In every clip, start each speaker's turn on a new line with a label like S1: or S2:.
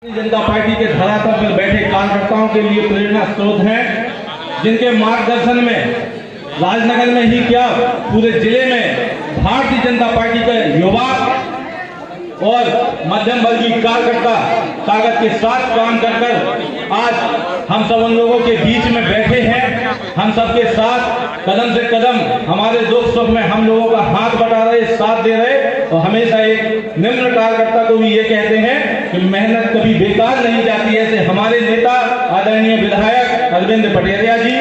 S1: Bharatiya Janata party के धरातल पर बैठे कार्यकर्ताओं के लिए प्रेरणा स्रोत हैं, जिनके मार्गदर्शन में राजनगर में ही क्या पूरे जिले में भारतीय जनता पार्टी के युवा और मध्यम वर्गीय कार्यकर्ता ताकत के साथ काम कर आज हम सब उन लोगों के बीच में बैठे हैं। हम सबके साथ कदम से कदम हमारे दुख सुख में हम लोगों का हाथ बटा रहे, साथ दे रहे और हमेशा एक निम्न कार्यकर्ता को भी ये कहते हैं कि मेहनत कभी बेकार नहीं जाती। ऐसे हमारे नेता आदरणीय विधायक अरविंद पटेरिया जी,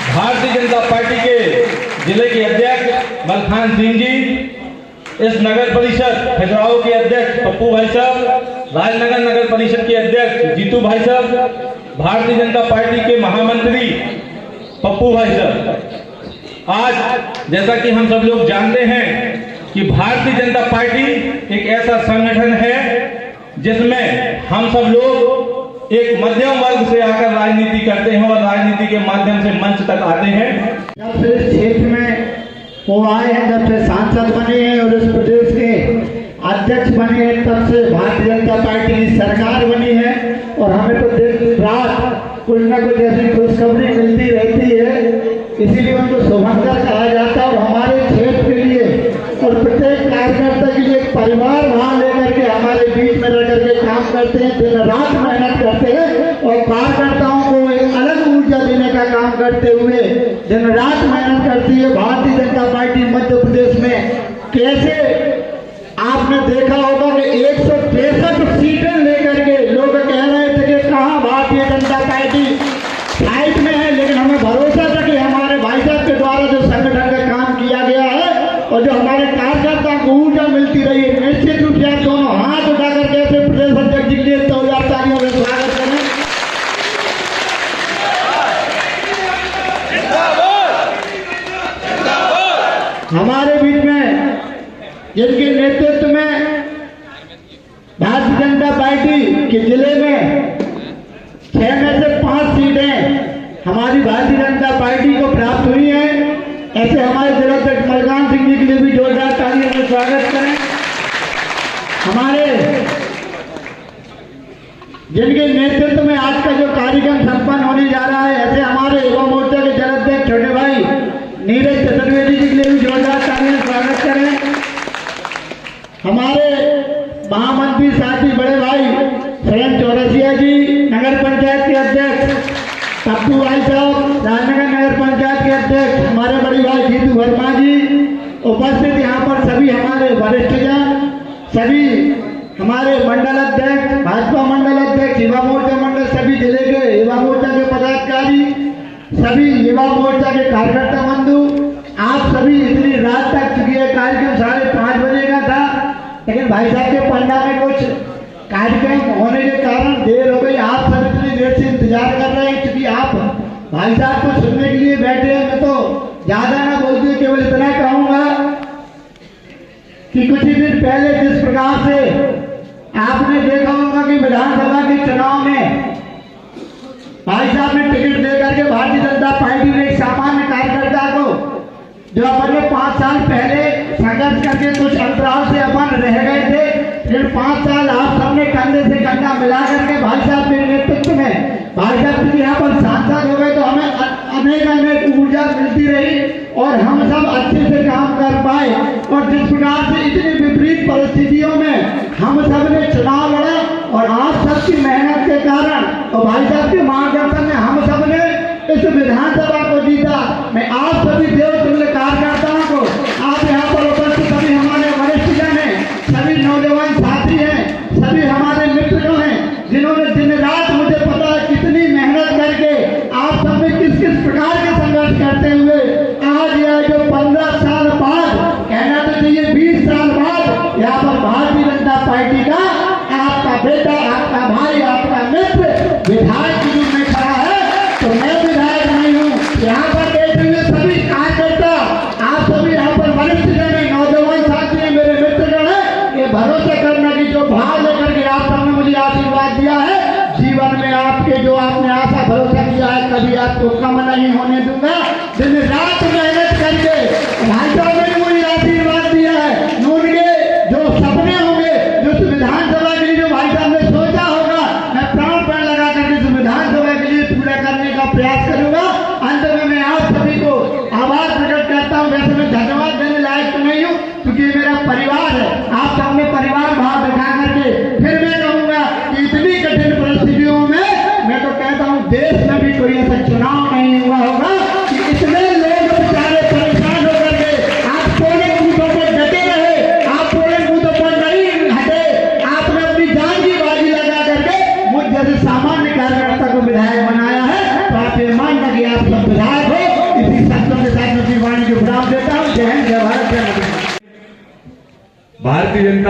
S1: भारतीय जनता पार्टी के जिले के अध्यक्ष मलखान सिंह जी, इस नगर परिषद खजुराहो के अध्यक्ष पप्पू भाई साहब, राजनगर नगर परिषद के अध्यक्ष जीतू भाई साहब, भारतीय जनता पार्टी के महामंत्री पप्पू भाई साहब। आज जैसा कि हम सब लोग जानते हैं कि भारतीय जनता पार्टी एक ऐसा संगठन है जिसमें हम सब लोग एक मध्यम वर्ग से आकर राजनीति करते हैं और राजनीति के माध्यम से मंच तक आते हैं।
S2: जब से इस क्षेत्र में वो आए हैं, जब से सांसद बने हैं और इस प्रदेश के अध्यक्ष बने हैं, तब से भारतीय जनता पार्टी की सरकार बनी है और हमें तो दिन रात कुछ न कुछ ऐसी खुशखबरी मिलती रहती है, इसीलिए उनको शुभंकर कहा जाता है। और हमारे क्षेत्र के लिए और प्रत्येक कार्यकर्ता के लिए एक परिवार वहाँ लेकर के हमारे बीच में रह करके काम करते हैं, दिन रात मेहनत करते हैं और कार्यकर्ताओं को एक अलग ऊर्जा देने का काम करते हुए दिन रात मेहनत करती है भारतीय जनता पार्टी मध्य प्रदेश में। कैसे आपने देखा होगा कि 163 सीटें लेकर के लोग कह रहे थे कि कहाँ भारतीय जनता पार्टी फाइट में है, लेकिन हमें भरोसा था कि हमारे भाई साहब के द्वारा जो संगठन का काम किया गया है और जो हमारे कार्यकर्ता को ऊर्जा मिलती रही है, निश्चित रूप से आप दोनों हाथ उठाकर कैसे प्रदेश अध्यक्ष जी के लिए तालियों में स्वागत करें। हमारे बीच में जिनके नेतृत्व में भारतीय जनता पार्टी के जिले में 6 में से 5 सीटें हमारी भारतीय जनता पार्टी को प्राप्त हुई हैं, ऐसे हमारे जिलाध्यक्ष मलखान सिंह जी के लिए भी जोरदार तालियों से स्वागत करें। हमारे जिनके नेतृत्व में आज का जो कार्यक्रम संपन्न होने जा रहा है, ऐसे हमारे युवा मोर्चा के जिलाध्यक्ष छोटे भाई नीरज चतुर्वेदी जी के लिए भी जोरदार तालियों से स्वागत करें। हमारे महामंत्री साथी बड़े भाई स्वयं चौरसिया जी, नगर पंचायत के अध्यक्ष पप्पू भाई साहब, राजनगर नगर पंचायत के अध्यक्ष हमारे बड़े भाई जीतू वर्मा जी, उपस्थित यहाँ पर सभी हमारे वरिष्ठजन, सभी हमारे मंडल अध्यक्ष, भाजपा मंडल अध्यक्ष, युवा मोर्चा मंडल, सभी जिले के युवा मोर्चा के पदाधिकारी, सभी युवा मोर्चा के कार्यकर्ता बंधु, आप सभी इतनी रात तक, चुकी है कार्यक्रम 5:30 बजे का था, लेकिन भाई साहब के पन्ना में कुछ कार्यक्रम होने के कारण देर हो गई। आप सब इतनी देर से इंतजार कर रहे हैं क्योंकि आप भाई साहब को सुनने के लिए बैठे हैं। मैं तो ज्यादा ना बोलती, केवल इतना कहूंगा कि कुछ ही दिन पहले जिस प्रकार से आपने देखा होगा कि विधानसभा के चुनाव में भाई साहब ने टिकट देकर के भारतीय जनता पार्टी ने एक सामान्य कार्यकर्ता को, जो अपने 5 साल पहले संघर्ष करके कुछ अंतराल से अपन रह गए थे, फिर 5 साल आप सबने कंधे से कंधा मिला करके भाई साहब के नेतृत्व में भाई साहब यहाँ पर सांसद हो गए, तो हमें अनेक ऊर्जा मिलती रही और हम सब अच्छे से काम कर पाए। और जिस प्रकार से इतनी विपरीत परिस्थितियों में हम सब ने चुनाव लड़ा और आप सबकी मेहनत के कारण और भाई साहब के मार्गदर्शन में हम सब ने इस विधानसभा को जीता। मैं आप सभी देवतुल्य कार्यकर्ताओं को, आप यहाँ पर उपस्थित सभी हमारे वरिष्ठजन हैं, सभी नौजवान साथी हैं, सभी हमारे मित्रगण हैं, जिन्होंने दिन रात, मुझे पता है कितनी मेहनत करके आप सब ने किस किस प्रकार के संघर्ष करते हुए आज यह जो 15 साल बाद, कहना तो चाहिए 20 साल बाद, यहाँ पर भारतीय जनता पार्टी का आपका बेटा, आपका भाई, आपका मित्र विधायक के रूप में खड़ा है। तो मैं विधायक नहीं हूँ, यहाँ पर बैठे हुए सभी कार्यकर्ता, आप सभी यहाँ पर वरिष्ठ जन है, नौजवान साथी हैं, मेरे मित्रगण हैं, ये भरोसा करना कि जो भाव लेकर के आप सबने मुझे आशीर्वाद दिया है, जीवन में आपके जो आपने आशा भरोसा किया है, कभी आपको कम नहीं होने दूंगा। दिन रात मेहनत करके भाई साहब ने मुझे आशीर्वाद दिया है, उनके जो सपने होंगे, जो विधानसभा के लिए जो भाई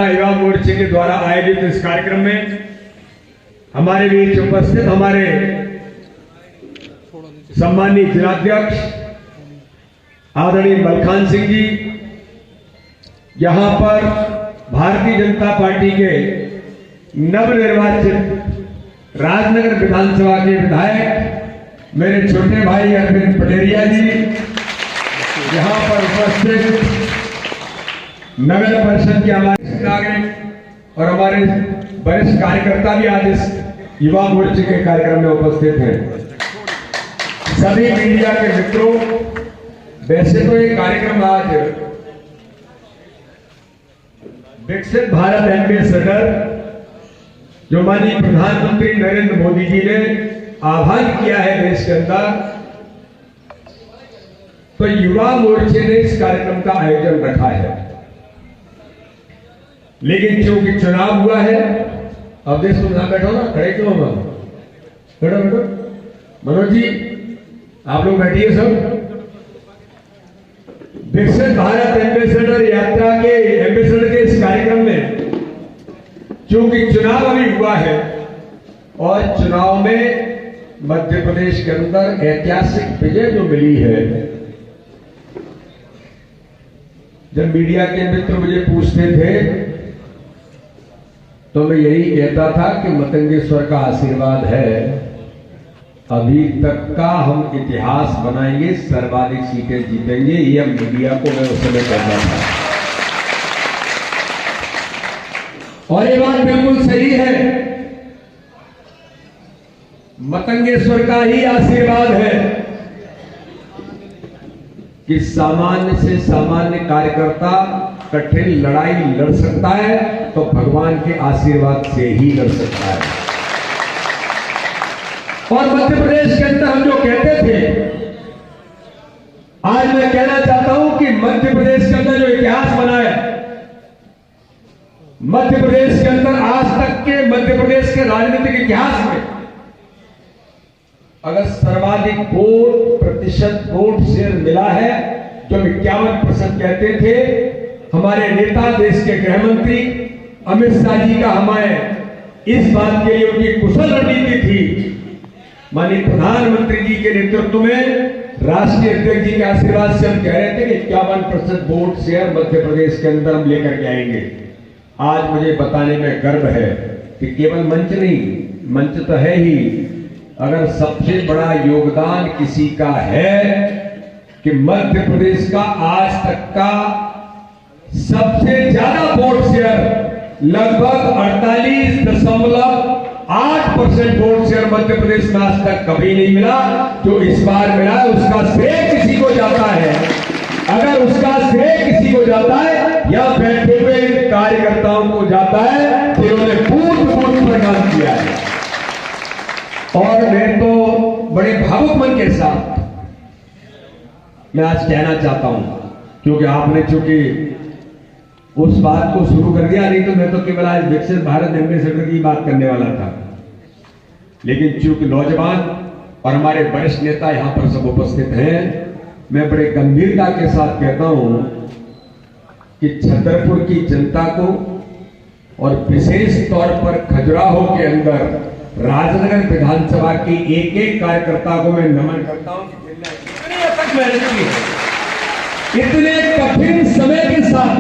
S3: जनता युवा मोर्चे के द्वारा आयोजित इस कार्यक्रम में हमारे बीच उपस्थित हमारे सम्मानित जिलाध्यक्ष आदरणीय मलखान सिंह जी, यहां पर भारतीय जनता पार्टी के नवनिर्वाचित राजनगर विधानसभा के विधायक मेरे छोटे भाई अरविंद पटेरिया जी, यहां पर उपस्थित नगर परिषद के हमारे नागरिक और हमारे वरिष्ठ कार्यकर्ता भी आज इस युवा मोर्चे के कार्यक्रम में उपस्थित हैं। सभी मीडिया के मित्रों, वैसे तो ये कार्यक्रम आज विकसित भारत एम्बेसडर जो माननीय प्रधानमंत्री नरेंद्र मोदी जी ने आह्वान किया है देश के अंदर, तो युवा मोर्चे ने इस कार्यक्रम का आयोजन रखा है। लेकिन क्योंकि चुनाव हुआ है, अब देश तुम यहां बैठो ना, खड़े क्यों हो? बैठो बैठो, मनोज जी आप लोग बैठिए सब। विकसित भारत एम्बेसडर यात्रा के एम्बेसडर के इस कार्यक्रम में क्योंकि चुनाव अभी हुआ है और चुनाव में मध्य प्रदेश के अंदर ऐतिहासिक विजय जो मिली है, जब मीडिया के मित्र मुझे पूछते थे तो मैं यही कहता था कि मतंगेश्वर का आशीर्वाद है, अभी तक का हम इतिहास बनाएंगे, सर्वाधिक सीटें जीतेंगे, ये मीडिया को मैं उस समय कहता था और ये बात बिल्कुल सही है। मतंगेश्वर का ही आशीर्वाद है कि सामान्य से सामान्य कार्यकर्ता कठिन लड़ाई लड़ सकता है तो भगवान के आशीर्वाद से ही लड़ सकता है। और मध्य प्रदेश के अंदर हम जो कहते थे, आज मैं कहना चाहता हूं कि मध्य प्रदेश के अंदर जो इतिहास बना है, मध्य प्रदेश के अंदर आज तक के मध्य प्रदेश के राजनीतिक इतिहास में अगर सर्वाधिक प्रतिशत वोट शेयर मिला है, जो 51% कहते थे, हमारे नेता देश के गृह मंत्री अमित शाह जी का हमें इस बात के लिए उनकी कुशल रणनीति थी। माननीय प्रधानमंत्री जी के नेतृत्व में राष्ट्रीय अध्यक्ष जी के आशीर्वाद से हम कह रहे थे कि 51% वोट शेयर मध्य प्रदेश के अंदर हम लेकर के आएंगे। आज मुझे बताने में गर्व है कि केवल मंच नहीं, मंच तो है ही, अगर सबसे बड़ा योगदान किसी का है कि मध्य प्रदेश का आज तक का सबसे ज्यादा वोट शेयर लगभग 48.8% वोट शेयर मध्य प्रदेश में आज तक कभी नहीं मिला। जो इस बार मिला है उसका श्रेय किसी को जाता है। अगर उसका श्रेय किसी को जाता है या बैठे हुए कार्यकर्ताओं को जाता है जिन्होंने बूथ पर काम किया है। और मैं तो बड़े भावुक मन के साथ मैं आज कहना चाहता हूं, क्योंकि आपने चूंकि उस बात को शुरू कर दिया, नहीं तो मैं तो केवल आज विकसित भारत एम्बेसडर की बात करने वाला था। लेकिन चूंकि नौजवान और हमारे वरिष्ठ नेता यहां पर सब उपस्थित हैं, मैं बड़े गंभीरता के साथ कहता हूं कि छतरपुर की जनता को और विशेष तौर पर खजुराहो के अंदर राजनगर विधानसभा के एक एक कार्यकर्ता को मैं नमन करता हूं कि जिन्होंने इतने तक मेहनत की है, इतने कठिन समय के साथ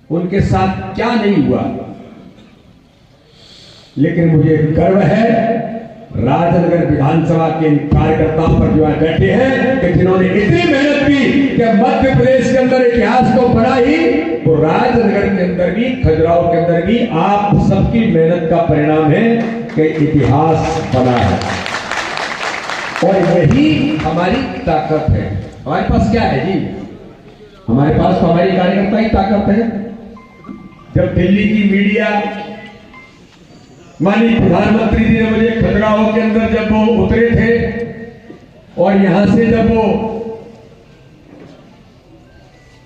S3: उनके साथ क्या नहीं हुआ, लेकिन मुझे गर्व है राजनगर विधानसभा के इन कार्यकर्ताओं पर जो बैठे हैं कि जिन्होंने इतनी मेहनत की कि मध्य प्रदेश के अंदर इतिहास को बना ही, तो राजनगर के अंदर भी, खजुराहो के अंदर भी आप सबकी मेहनत का परिणाम है कि इतिहास बना है। और यही हमारी ताकत है। हमारे पास क्या है जी? हमारे पास तो हमारी कार्यकर्ता ही ताकत है। जब दिल्ली की मीडिया, माननीय प्रधानमंत्री जी ने मुझे खजुराहो के अंदर जब वो उतरे थे और यहां से जब वो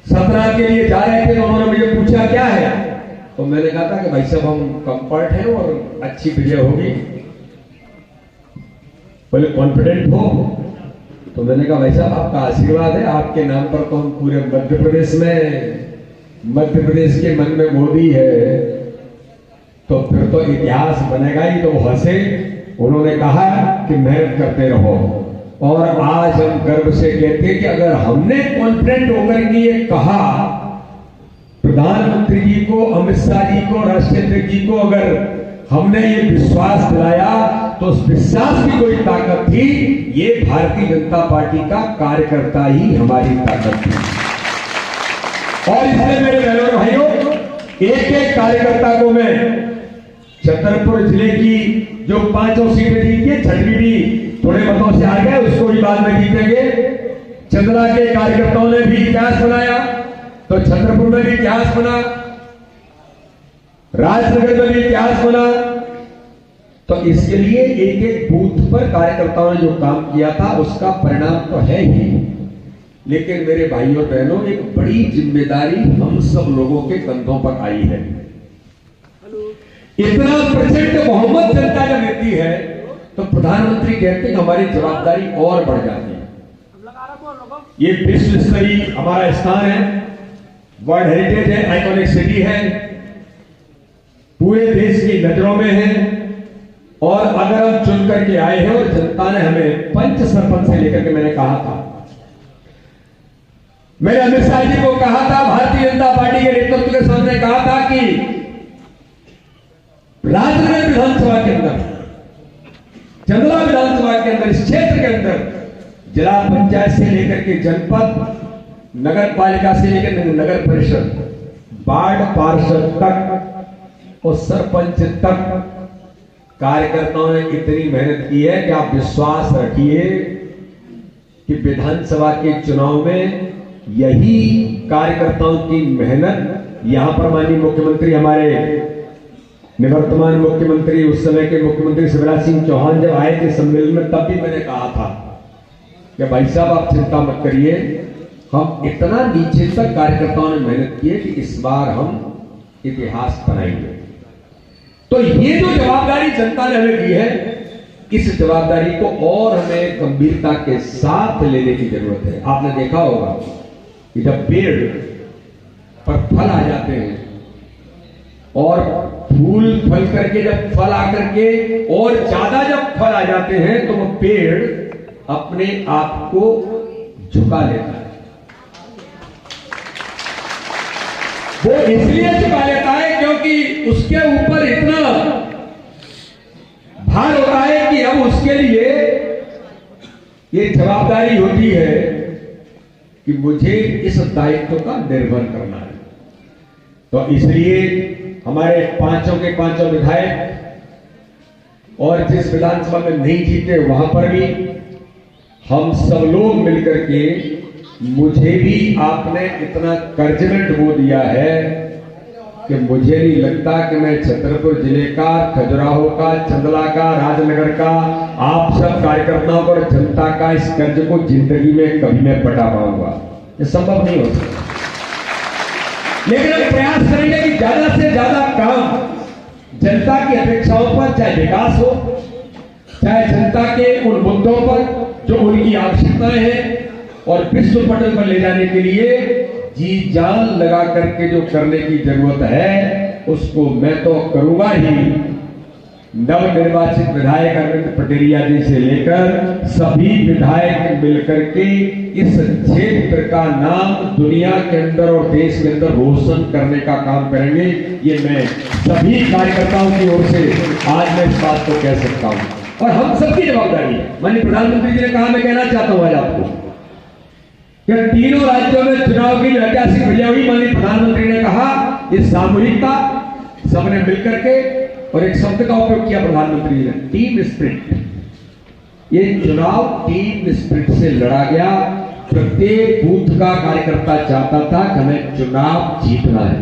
S3: सतना के लिए जा रहे थे तो उन्होंने मुझे पूछा क्या है, तो मैंने कहा था कि भाई साहब हम कंफर्ट हैं और अच्छी विजय होगी। बोले कॉन्फिडेंट हो? तो मैंने कहा भाई साहब आपका आशीर्वाद है, आपके नाम पर तो हम पूरे मध्य प्रदेश में मध्य प्रदेश के मन में मोदी है तो फिर तो इतिहास बनेगा ही। तो वो हंसे, उन्होंने कहा कि मेहनत करते रहो। और आज हम गर्व से कहते हैं कि अगर हमने कॉन्फिडेंट होकर के ये कहा प्रधानमंत्री जी को, अमित शाह जी को, राष्ट्रीय अध्यक्ष जी को, अगर हमने ये विश्वास दिलाया तो उस विश्वास की कोई ताकत थी। ये भारतीय जनता पार्टी का कार्यकर्ता ही हमारी ताकत थी। और इसलिए मेरे बहनों और भाइयों, एक एक कार्यकर्ता को मैं छतरपुर जिले की जो 5 सीटें जीती है, 6वीं भी थोड़े मतों से आ गए, उसको भी बाद में जीतेंगे। चंद्रा के कार्यकर्ताओं ने भी इतिहास बनाया तो छतरपुर में भी इतिहास बना, राजनगर में भी इतिहास बना। तो इसके लिए एक एक बूथ पर कार्यकर्ताओं ने जो काम किया था उसका परिणाम तो है ही, लेकिन मेरे भाइयों और बहनों, एक बड़ी जिम्मेदारी हम सब लोगों के कंधों पर आई है। इतना % बहुमत जनता जब लेती है तो प्रधानमंत्री कहते हैं हमारी जवाबदारी और बढ़ जाती है। ये विश्व स्तरीय हमारा स्थान है, वर्ल्ड हेरिटेज है, आइकॉनिक सिटी है, पूरे देश की नजरों में है। और अगर हम चुन करके आए हैं और जनता ने हमें पंच सरपंच से लेकर के, मैंने कहा था, मैंने अमित शाह जी को कहा था, भारतीय जनता पार्टी के नेतृत्व के सामने कहा था कि राजनगर विधानसभा के अंदर, चंदला विधानसभा के अंदर, इस क्षेत्र के अंदर जिला पंचायत से लेकर के जनपद, नगर पालिका से लेकर नगर परिषद, वार्ड पार्षद तक और सरपंच तक कार्यकर्ताओं ने इतनी मेहनत की है कि आप विश्वास रखिए कि विधानसभा के चुनाव में यही कार्यकर्ताओं की मेहनत, यहां पर माननीय मुख्यमंत्री, हमारे निवर्तमान मुख्यमंत्री, उस समय के मुख्यमंत्री शिवराज सिंह चौहान जब आए थे सम्मेलन में, तब भी मैंने कहा था कि भाई साहब आप चिंता मत करिए, हम इतना नीचे तक कार्यकर्ताओं ने मेहनत की है कि इस बार हम इतिहास बनाएंगे। तो ये जो जवाबदारी जनता ने हमें दी है, इस जवाबदारी को और हमें गंभीरता के साथ लेने की जरूरत है। आपने देखा होगा कि जब पेड़ पर फल आ जाते हैं और फूल फल करके जब फल आकर के और ज्यादा जब फल आ जाते हैं तो वो पेड़ अपने आप को झुका लेता है। वो इसलिए झुका लेता है क्योंकि उसके ऊपर इतना भार होता है कि अब उसके लिए ये जवाबदारी होती है कि मुझे इस दायित्व का निर्वहन करना है। तो इसलिए हमारे पांचों के पांचों विधायक और जिस विधानसभा में नहीं जीते वहां पर भी हम सब लोग मिलकर के, मुझे भी आपने इतना कर्जमेंट वो दिया है कि मुझे नहीं लगता कि मैं छतरपुर जिले का, खजुराहो का, चंदला का, राजनगर का, आप सब कार्यकर्ताओं और जनता का इस कर्ज को जिंदगी में कभी मैं पटा पाऊंगा। ये संभव नहीं हो सकता। लेकिन हम प्रयास करेंगे कि ज्यादा से ज्यादा काम जनता की अपेक्षाओं पर, चाहे विकास हो, चाहे जनता के उन मुद्दों पर जो उनकी आवश्यकताएं हैं, और विश्व पटल पर ले जाने के लिए जी जान लगा करके जो करने की जरूरत है उसको मैं तो करूंगा ही। नवनिर्वाचित विधायक अरविंद पटेरिया जी से लेकर सभी विधायक मिलकर के इस क्षेत्र का नाम दुनिया के अंदर और देश के अंदर रोशन करने का काम करेंगे। ये मैं सभी कार्यकर्ताओं की ओर से आज मैं इस बात को कह सकता हूं, और हम सबकी जवाबदारी है। माननीय प्रधानमंत्री जी ने कहा, मैं कहना चाहता हूं आज आपको कि तीनों राज्यों में चुनाव की ऐतिहासिक घड़ियां हुई। माननीय प्रधानमंत्री ने कहा ये सामूहिकता, सबने मिलकर के, और एक शब्द का उपयोग किया प्रधानमंत्री ने, टीम स्पिरिट। ये चुनाव टीम स्पिरिट से लड़ा गया। प्रत्येक बूथ का कार्यकर्ता चाहता था कि हमें चुनाव जीतना है,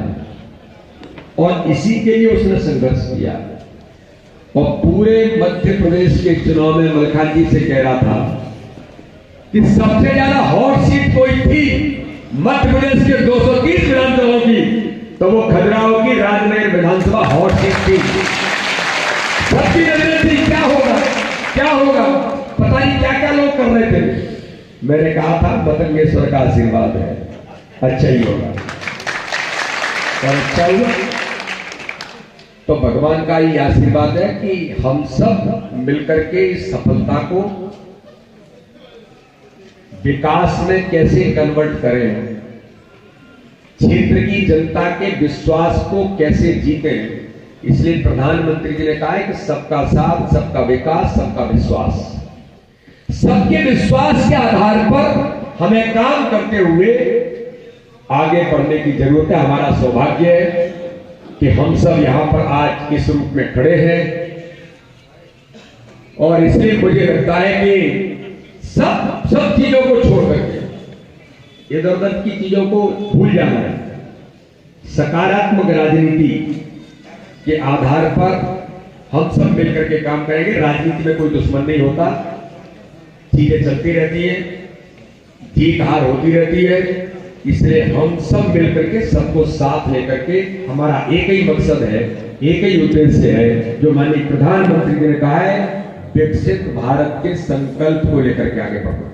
S3: और इसी के लिए उसने संघर्ष किया। और पूरे मध्य प्रदेश के चुनाव में मलखान जी से कह रहा था कि सबसे ज्यादा हॉट सीट कोई थी मध्य प्रदेश के 230 विधानसभाओं की, तो वो खजुराहो की राजनगर विधानसभा हॉट सीट थी। सबकी नजर थी क्या होगा क्या होगा, पता नहीं क्या क्या लोग कर रहे थे। मैंने कहा था मतंगेश्वर का आशीर्वाद है, अच्छा ही होगा। और अच्छा हुआ। तो भगवान का ये आशीर्वाद है कि हम सब मिलकर के इस सफलता को विकास में कैसे कन्वर्ट करें, क्षेत्र की जनता के विश्वास को कैसे जीतें। इसलिए प्रधानमंत्री जी ने कहा है कि सबका साथ, सबका विकास, सबका विश्वास। सबके विश्वास के आधार पर हमें काम करते हुए आगे बढ़ने की जरूरत है। हमारा सौभाग्य है कि हम सब यहां पर आज इस रूप में खड़े हैं और इसलिए मुझे लगता है कि सब चीजों को छोड़ करके इधर उधर की चीजों को भूल जाना है। सकारात्मक राजनीति के आधार पर हम सब मिलकर के काम करेंगे। राजनीति में कोई दुश्मन नहीं होता, चीजें चलती रहती है, जीत हार होती रहती है। इसलिए हम सब मिलकर के सबको साथ लेकर के हमारा एक ही मकसद है, एक ही उद्देश्य है जो माननीय प्रधानमंत्री जी ने कहा है, विकसित भारत के संकल्प को लेकर के आगे बढ़ना।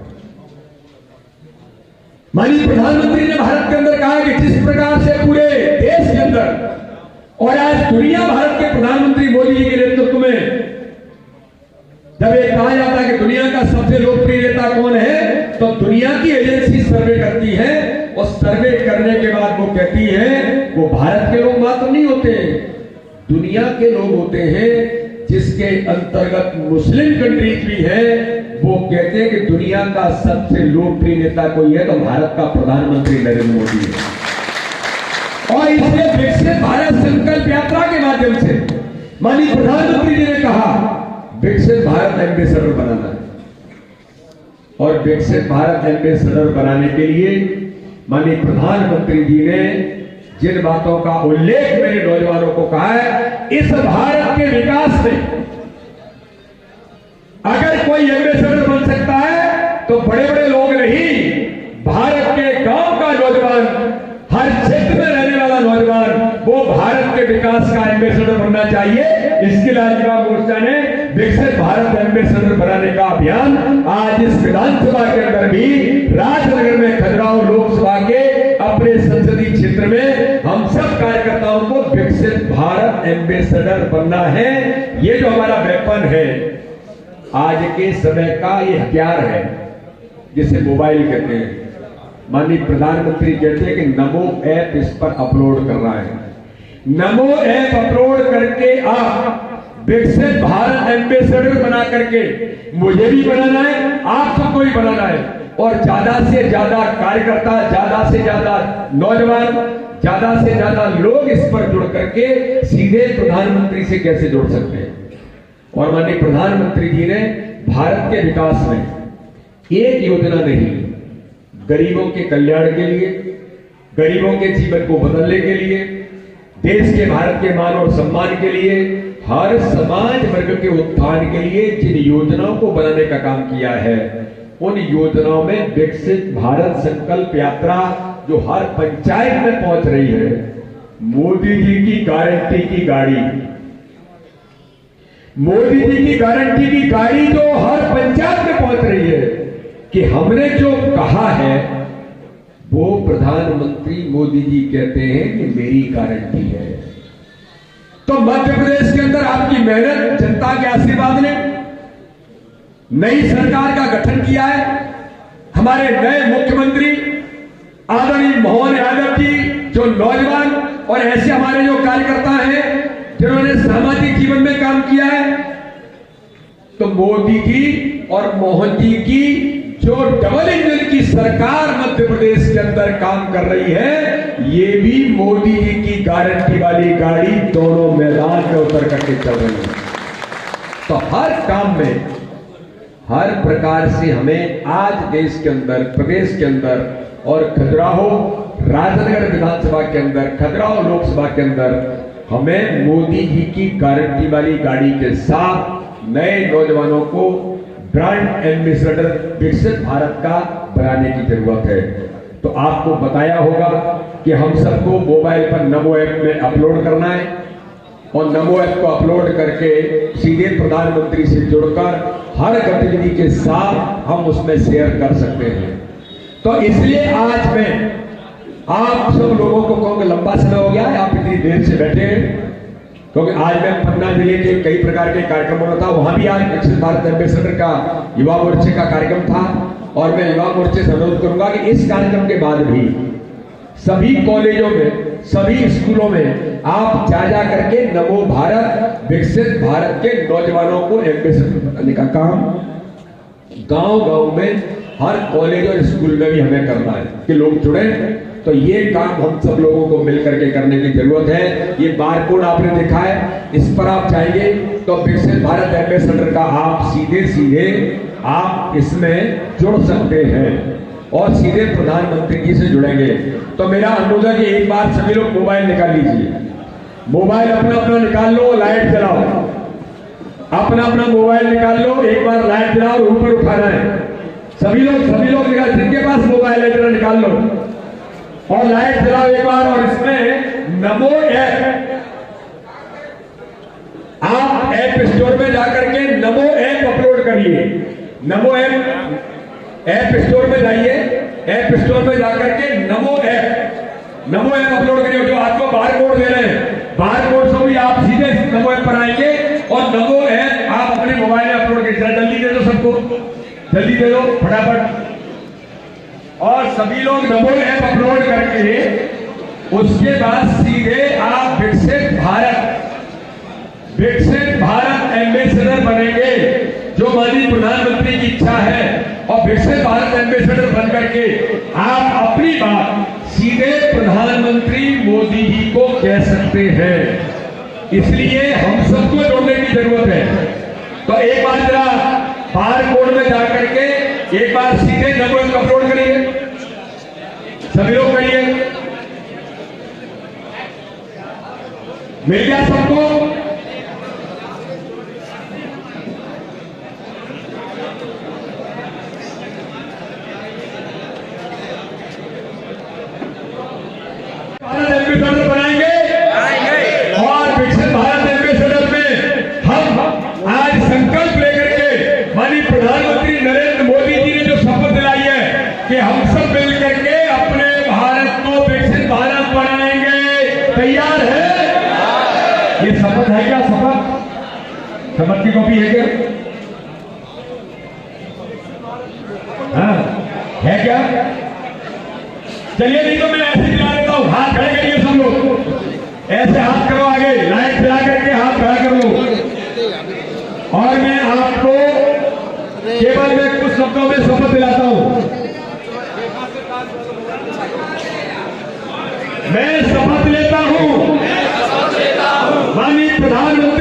S3: माननीय प्रधानमंत्री ने भारत के अंदर कहा कि जिस प्रकार से पूरे देश के अंदर और आज दुनिया भारत के प्रधानमंत्री मोदी जी के नेतृत्व में जब ये कहा जाता है कि दुनिया का सबसे लोकप्रिय नेता कौन है, तो दुनिया की एजेंसी सर्वे करती है और सर्वे करने के बाद वो कहती है वो भारत के लोग मात्र नहीं होते, दुनिया के लोग होते हैं, जिसके अंतर्गत मुस्लिम कंट्रीज भी है। वो कहते हैं कि दुनिया का सबसे लोकप्रिय नेता कोई है तो भारत का प्रधानमंत्री नरेंद्र मोदी है। और इसलिए विकसित भारत संकल्प यात्रा के माध्यम से माननीय प्रधानमंत्री जी ने कहा विकसित भारत एम्बेसडर बनाना है। और विकसित भारत एम्बेसडर बनाने के लिए माननीय प्रधानमंत्री जी ने जिन बातों का उल्लेख मेरे नौजवानों को कहा है, इस भारत के विकास में अगर कोई एम्बेसडर बन सकता है तो बड़े बड़े लोग नहीं, भारत के गांव का नौजवान, हर क्षेत्र में रहने वाला नौजवान, वो भारत के विकास का एम्बेसडर बनना चाहिए। इसके लिए आज युवा मोर्चा ने विकसित भारत एम्बेसडर बनाने का अभियान आज इस विधानसभा के अंदर भी राजनगर में खजुराहो लोकसभा के अपने संसदीय क्षेत्र में हम सब कार्यकर्ताओं को विकसित भारत एम्बेसडर बनना है। ये जो हमारा वेपन है, आज के समय का ये हथियार है जिसे मोबाइल कहते हैं। माननीय प्रधानमंत्री कहते हैं कि नमो ऐप इस पर अपलोड कर रहा है। नमो ऐप अपलोड करके आप विकसित भारत एम्बेसडर बना करके मुझे भी बनाना है, आप सबको भी बनाना है और ज्यादा से ज्यादा कार्यकर्ता, ज्यादा से ज्यादा नौजवान, ज्यादा से ज्यादा लोग इस पर जुड़ करके सीधे प्रधानमंत्री से कैसे जुड़ सकते हैं। और माननीय प्रधानमंत्री जी ने भारत के विकास में एक योजना नहीं, गरीबों के कल्याण के लिए, गरीबों के जीवन को बदलने के लिए, देश के भारत के मान और सम्मान के लिए, हर समाज वर्ग के उत्थान के लिए जिन योजनाओं को बनाने का काम किया है, उन yoजनाओं में विकसित भारत संकल्प यात्रा जो हर पंचायत में पहुंच रही है, मोदी जी की गारंटी की गाड़ी, मोदी जी की गारंटी की गाड़ी जो हर पंचायत में पहुंच रही है कि हमने जो कहा है वो प्रधानमंत्री मोदी जी कहते हैं कि मेरी गारंटी है। तो मध्य प्रदेश के अंदर आपकी मेहनत, जनता के आशीर्वाद ने नई सरकार का गठन किया है। हमारे नए मुख्यमंत्री आदरणीय मोहन यादव जी, जो नौजवान और ऐसे हमारे जो कार्यकर्ता हैं जिन्होंने सामाजिक जीवन में काम किया है, तो मोदी जी और मोहन जी की जो डबल इंजन की सरकार मध्य प्रदेश के अंदर काम कर रही है, ये भी मोदी जी की गारंटी वाली गाड़ी दोनों मैदान में उतर करके चल रही है। तो हर काम में, हर प्रकार से हमें आज देश के अंदर, प्रदेश के अंदर और खजुराहो राजनगर विधानसभा के अंदर, खजुराहो लोकसभा के अंदर हमें मोदी जी की गारंटी वाली गाड़ी के साथ नए नौजवानों को ब्रांड एम्बेसडर विकसित भारत का बनाने की जरूरत है। तो आपको बताया होगा कि हम सबको मोबाइल पर नमो ऐप में अपलोड करना है और नमो ऐप को अपलोड करके सीधे प्रधानमंत्री से जुड़कर हर गतिविधि के साथ हम उसमें शेयर कर सकते हैं। तो इसलिए आज मैं आप सब लोगों को कहूँगा लंबा समय हो गया है, आप इतनी देर से बैठे हैं, क्योंकि आज मैं पन्ना जिले के कई प्रकार के कार्यक्रमों में था। वहां भी आज विकसित भारत एम्बेसडर का युवा मोर्चे का कार्यक्रम था, और मैं युवा मोर्चे से अनुरोध करूंगा कि इस कार्यक्रम के बाद भी सभी कॉलेजों में, सभी स्कूलों में आप जा करके नमो भारत विकसित भारत के नौजवानों को एम्बेसडर बनाने का काम गांव गांव में हर कॉलेज और स्कूल में भी हमें करना है कि लोग जुड़े। तो ये काम हम सब लोगों को मिलकर के करने की जरूरत है। ये बारकोड आपने देखा है, इस पर आप चाहेंगे तो विकसित भारत एम्बेसडर का आप सीधे सीधे आप इसमें जुड़ सकते हैं और सीधे प्रधानमंत्री जी से जुड़ेंगे। तो मेरा अनुरोध है कि एक बार सभी लोग मोबाइल निकाल लीजिए, मोबाइल अपना अपना निकाल लो, लाइट जलाओ, अपना अपना मोबाइल निकाल लो, एक बार लाइट जलाओ, ऊपर उठाना है। सभी लोग निकाल, जिनके पास मोबाइल है जरा निकाल लो और लाइट जलाओ एक बार। और इसमें नमो ऐप, आप ऐप स्टोर में जाकर के नमो ऐप अपलोड करिए। नमो ऐप स्टोर में जाइए, ऐप स्टोर में जाकर के नमो ऐप अपलोड करिए। जो आपको बार कोड दे रहे हैं, बार कोड से भी आप सीधे नमो ऐप पर आएंगे और नमो ऐप आप अपने मोबाइल में अपलोड करिए। जल्दी दे दो सबको, जल्दी दे दो फटाफट। और सभी लोग नमो ऐप अपलोड करके उसके बाद सीधे आप विकसित भारत एम्बेसडर बनेंगे, जो माननीय प्रधानमंत्री की इच्छा है। और विकसित भारत एम्बेसडर बन करके आप अपनी बात सीधे प्रधानमंत्री मोदी जी को कह सकते हैं। इसलिए हम सबको जोड़ने की जरूरत है। तो एक बार जरा बार कोड में जाकर के एक बार सीधे नमो ऐप अपलोड करिए, सभी लोग करिए। मिल गया सबको? भारत एम्बेसडर बनाएंगे और विकसित भारत एम्बेसडर में हम आज संकल्प लेकर के माननीय प्रधानमंत्री नरेंद्र मोदी जी ने जो शपथ दिलाई है कि हम सब मिलकर के अपने भारत को विकसित भारत बनाएंगे। तैयार है? ये शपथ है क्या? शपथ की कॉपी है क्या? हाँ है क्या? चलिए, नहीं तो मैं ऐसे दिला देता हूं। हाथ खड़े करिए सब लोग, ऐसे हाथ करो आगे, लाइट दिला करके हाथ खड़ा कर लो। और मैं आपको केवल मैं कुछ शब्दों में शपथ दिलाता हूं। मैं शपथ लेता हूं माननीय प्रधानमंत्री